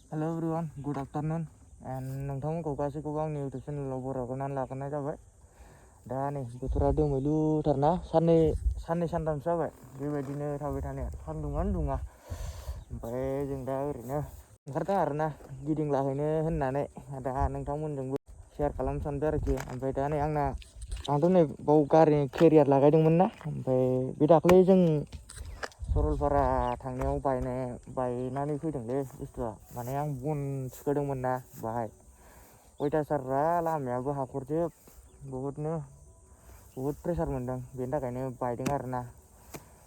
Hello everyone, good afternoon. And nontonखौ गासैखौबो आंनि YouTube चेनेलाव बरायनानै लाग्रोनाय जाबाय। दा नै बोथोरा दोमैलुथारना साननै सानथामसो जाबाय बेबायदिनो थाबाय थानाया सान्दुङानो दुङा। ओमफ्राय जों दा ओरैनो ओंखारदों आरोना गिदिंलाहैनो होननानै दा नोंथांमोनजोंबो शेयार खालामनो सानदों आरोखि। ओमफ्राय दा नै आंथ' नै बाव गारि केरियार लागायदोंमोन ना, ओमफ्राय बे दाख्लै जों सरलपारा थांनायाव बायनानै फैदोंलै बुस्थुआ। माने आं बन थिखोदोंमोन ना बाहाय अयथासारब्रा लामायाबो हाखरजोब बहुद प्रेसार मोनदों, बेनि थाखायनो बायदों आरोना।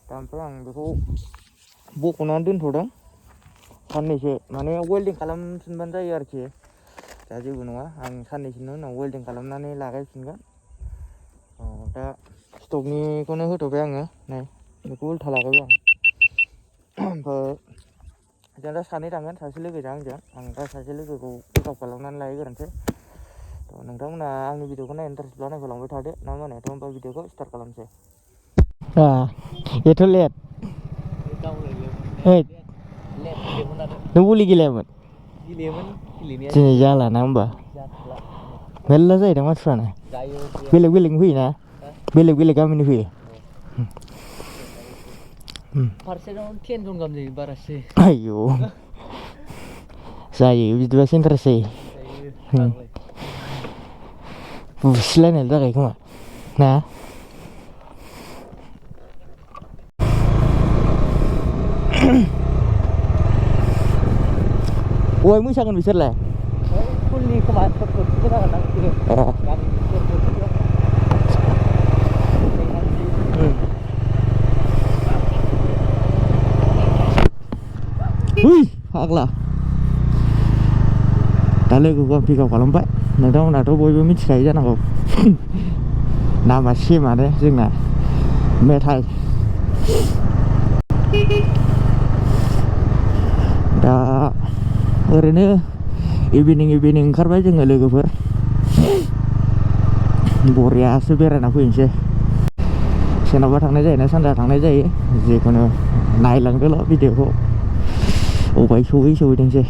दा ओमफ्राय आं बेखौ बख'नानै दोनथ'दों साननैसो, माने वेल्डिं खालामफिनबानो जायो आरोखि। दा जेबो नङा, आं साननैसोनि उनाव वेल्डिं खालामनानै लागायफिनगोन। दा स्टकनिखौनो होथ'बाय आङो, नै बेखौ उल्था लागायबाय आं। ओमफ्राय जों दा सानै थांगोन, सासे लोगोजों आंजों। आं दा सासे लोगोखौ पिकआप खालामनानै लायग्रोनोसै। थ' नोंथांमोना आंनि भिडिअखौ नायनो इन्टारेस्ट नायहोलांबाय थादो ना मा होनो। थ' होमबा भिडिअखौ स्टार्ट खालामसै। एथ' लेट नों बलि गेलेयामोन दिनै जालाना होमबा मेरला जायोदां मानसिफ्रानो बेलेग फैयोना बेलेग गामिनि फैयो। फारसेनाव 10 जन गाहाम जायो, बारासो आयौ जायो बिदिबासो इन्टारेस्ट जायो। बुसिलायनायल' जाखायो खोमा ना? बहाय मोसागोन बिसोरलाय? फुलनि खोमा थुखो जागोन ना बिसोरो फाग्ला दा लोगोखौ आं पिकआप खालामबाय। नोंथांमोनाथ' बयबो मिथिखायो जानांगौ नामा सेमानो जोंना मेथाइ। दा ओरैनो इभिनिं ओंखारबाय जोङो लोगोफोर, बरियासो बेरायना फैनोसै। सोनाबा थांनाय जायो ना सानजा थांनाय जायो, जिखुनु नायलांदोल' भिडिअखौ अबाय सहैदोंसै।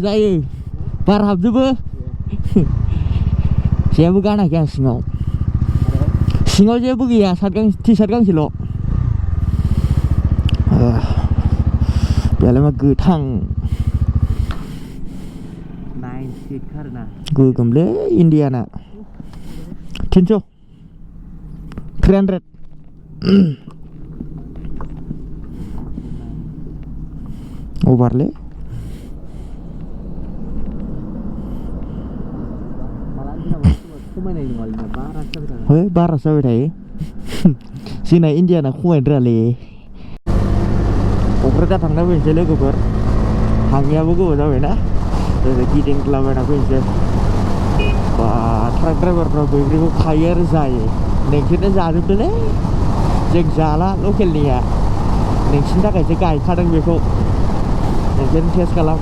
जायो बार हाबजोबो। जेबो गानाखै आं सिङाव जेबो गैया, टि सार्ट गांसेल'। बेयालाय मा गोथां गोगोमलै इन्डियाना 300 300 अभारलै। बारासो जाबाय थायो जोंना इन्डियाना खमायनो रोङालै। क'क्राझार थांना फैनोसै लोगोफोर, थाङैयाबो गोबाव जाबायना, गिदिंलाबायना फैनोसै। बा ट्राक ड्राइभारफ्रा बैग्रिखौ खायो आरो जायो। नोंसोरनो जाजोबदोलै, जों जाला लकेलनिया। नोंसिनि थाखायसो गायखादों बेखौ, नोंसोरनो टेस्ट खालाम।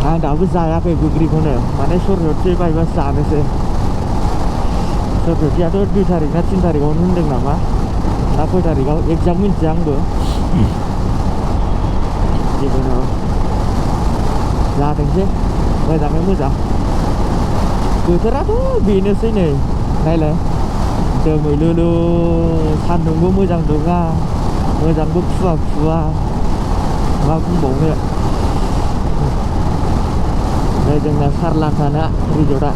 आं दाबो जायाखै बैग्रिखौनो, माने सरज'थि बायबासो जानोसै। सरज'थियाथ' 2 थारिख ना 3 थारिखआवनो होनदों नामा, ना खय थारिखआव एक्जाक्ट मिन्थिया आंबो। जिखुनु जाथोंसै मोजाङै मोजां। बोथोराथ' बेनोसै नै नायलाय, दोमैलुलु, सान्दुंबो मोजां दुङा, मोजांबो खुवा मा बुंबावनो नै जोंना सारलाखाना रिजर्टआ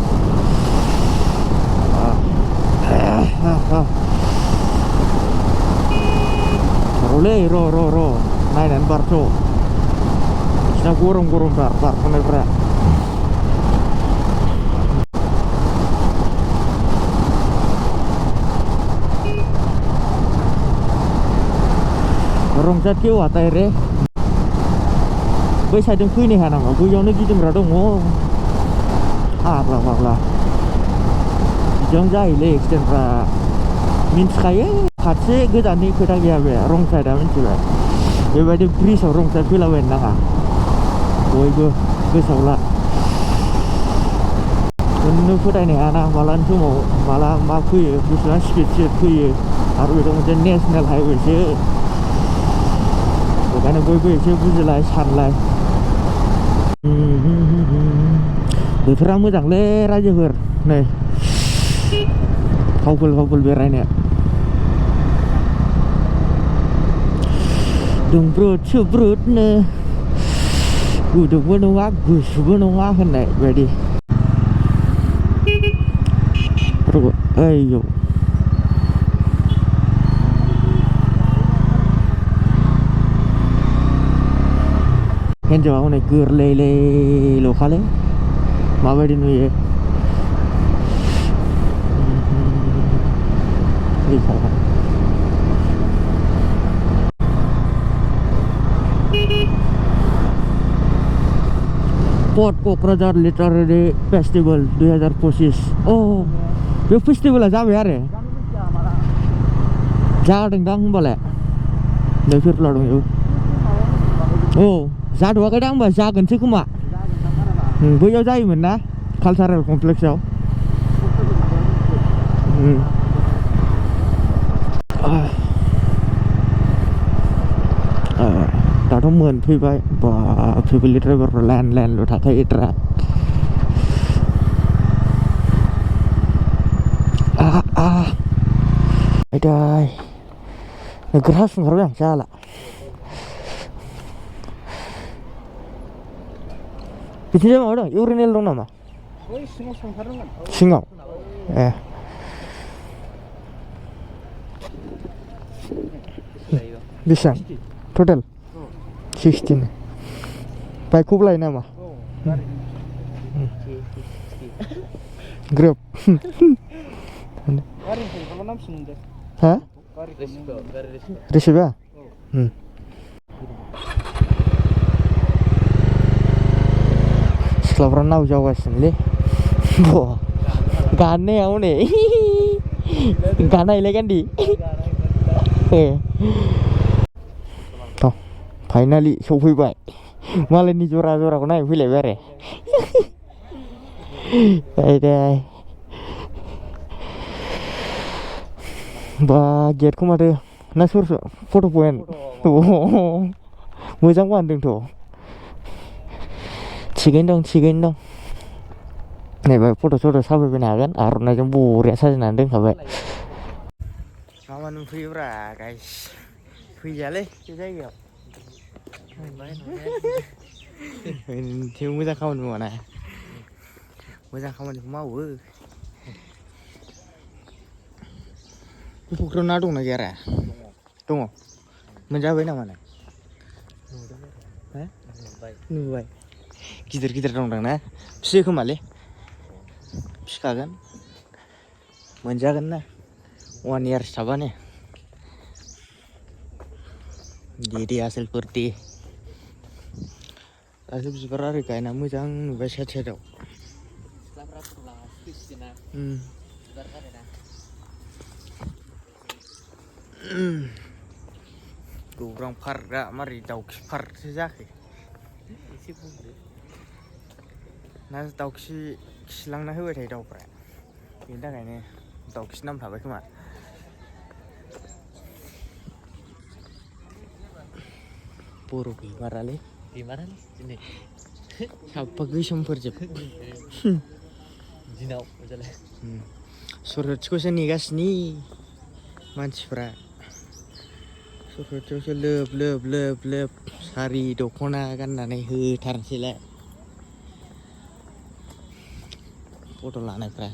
र'लै र' नायनानै बारथ' बिसिना गरम बारख'नायफ्रा रंजात केवाथाय रे बै साइडजों फैनो हाया नामा बैयावनो गिदिंग्रा दङ फाग्ला बिदियावनो जायोलै एक्सिडेन्टफ्रा मिन्थिखायो फारसे गोजाननि खोथा गैया बे रं साइडआ मिन्थिबाय बेबायदि ब्रिजआव रं साइड फैलाबायनो नाङा बयबो गोसोआव ला नों फोथायनो हायाना मालानि समाव माला मा फैयो बेसेबां स्पिड फैयो आरो बेथ' मोनसे नेसनेल हाइवेसो बेखायनो बयबो एसे बुजिलाय सानलाय बोथोरा मोजांलै रायजोफोर नै खावफुल बेरायनो दुंब्रुद सुब्रुदनो गुदुंबो नङा गुसुबो नङा होननाय बायदि ओइयो हिन्जावा हनै गोरलैल'खालै माबायदि नुयो पट क'क्राझार लिटारेरि फेस्टिभेल 2025 बे फेस्टिभेला जाबाय आरो जादोंदां होनबालाय नै फिरफ्ला दं औ जाथ'वाखैदां होनबा जागोनसो खोमा बैयाव जायोमोन ना कालचारेल कमप्लेक्सआव दाथ' मोनफैबाय बा फेमिलि ड्राइभारफ्रा लाइन थाखायोद्रा आयदाय नोगोर हासुंगारबाय आं जाला बिदिनो माबा दं इउरिनेल दं नामा सिङाव ए बेसेबां टटेल 16 बाइकखौबो लायो नामा ग्रोब हा रिसिभा सिख्लाफ्रा नाव जावगासिनोलै गाननाया हनै गाननायलाय गान्दि फाइनालि सफैबाय मालायनि जराखौ नायनो फैलायबाय आरो आयदाय बा गेटखौ माथो ना सोर फट' पइन्ट मोजां बानायदोंथ' थिगैनो दं नैबे फट' साफायफैनो हागोन आर'नाइजों बरिया साजायनानै दोनखाबाय मामा नुफैयोब्रा गाइस फैजालै बे जायगायाव मोजां खामानि मावाना मोजां खामानिखौ मावो फुख्रियाव ना दंना गैयारा दङ मोनजाबाय नामा नों नुबाय गिदिर दंदां ना फिसियो खोमालै फिखागोन मोनजागोन ना 1 year थाबानो दे आसोलफोर दे दासो बिबार आरि गायना मोजां नुबाय साइडआव गौरां पार्कआ मारै दाउखि पार्कसो जाखो एसे बुंदो ना दाउखि खिलांना होबाय थायो दाउफ्रा बेनि थाखायनो दाउखि नाम थाबाय खोमा बर' बिमारालै दिनै साफा गोसोमफोरजोब दिनाव सरथथिखौसो नेगासिनो मानसिफ्रा सरथथियावसो लोब सारि दख'ना गाननानै होथारनोसैलाय फट' लानायफ्रा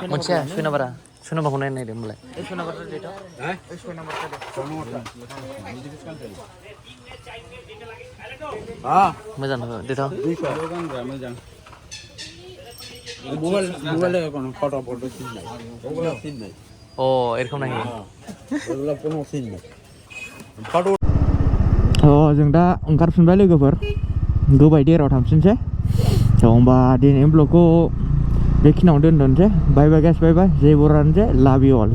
मोनसेया सय नाम्बारा सय नाम्बारखौ नायनो नागिरदों होनबालाय सय नाम्बार डेटआव सय नाम्बार मोजां नङा डेटआव अ एरखम नायो जों दा ओंखारफिनबाय लोगोफोर गोबाय देराव थांफिनसै होमबा दिनैनि ब्लगखौ बेखिनियावनो दोनथ'नोसै बाय बाय गाइस बाय बाय जय बरानोसै लाभ इउ अल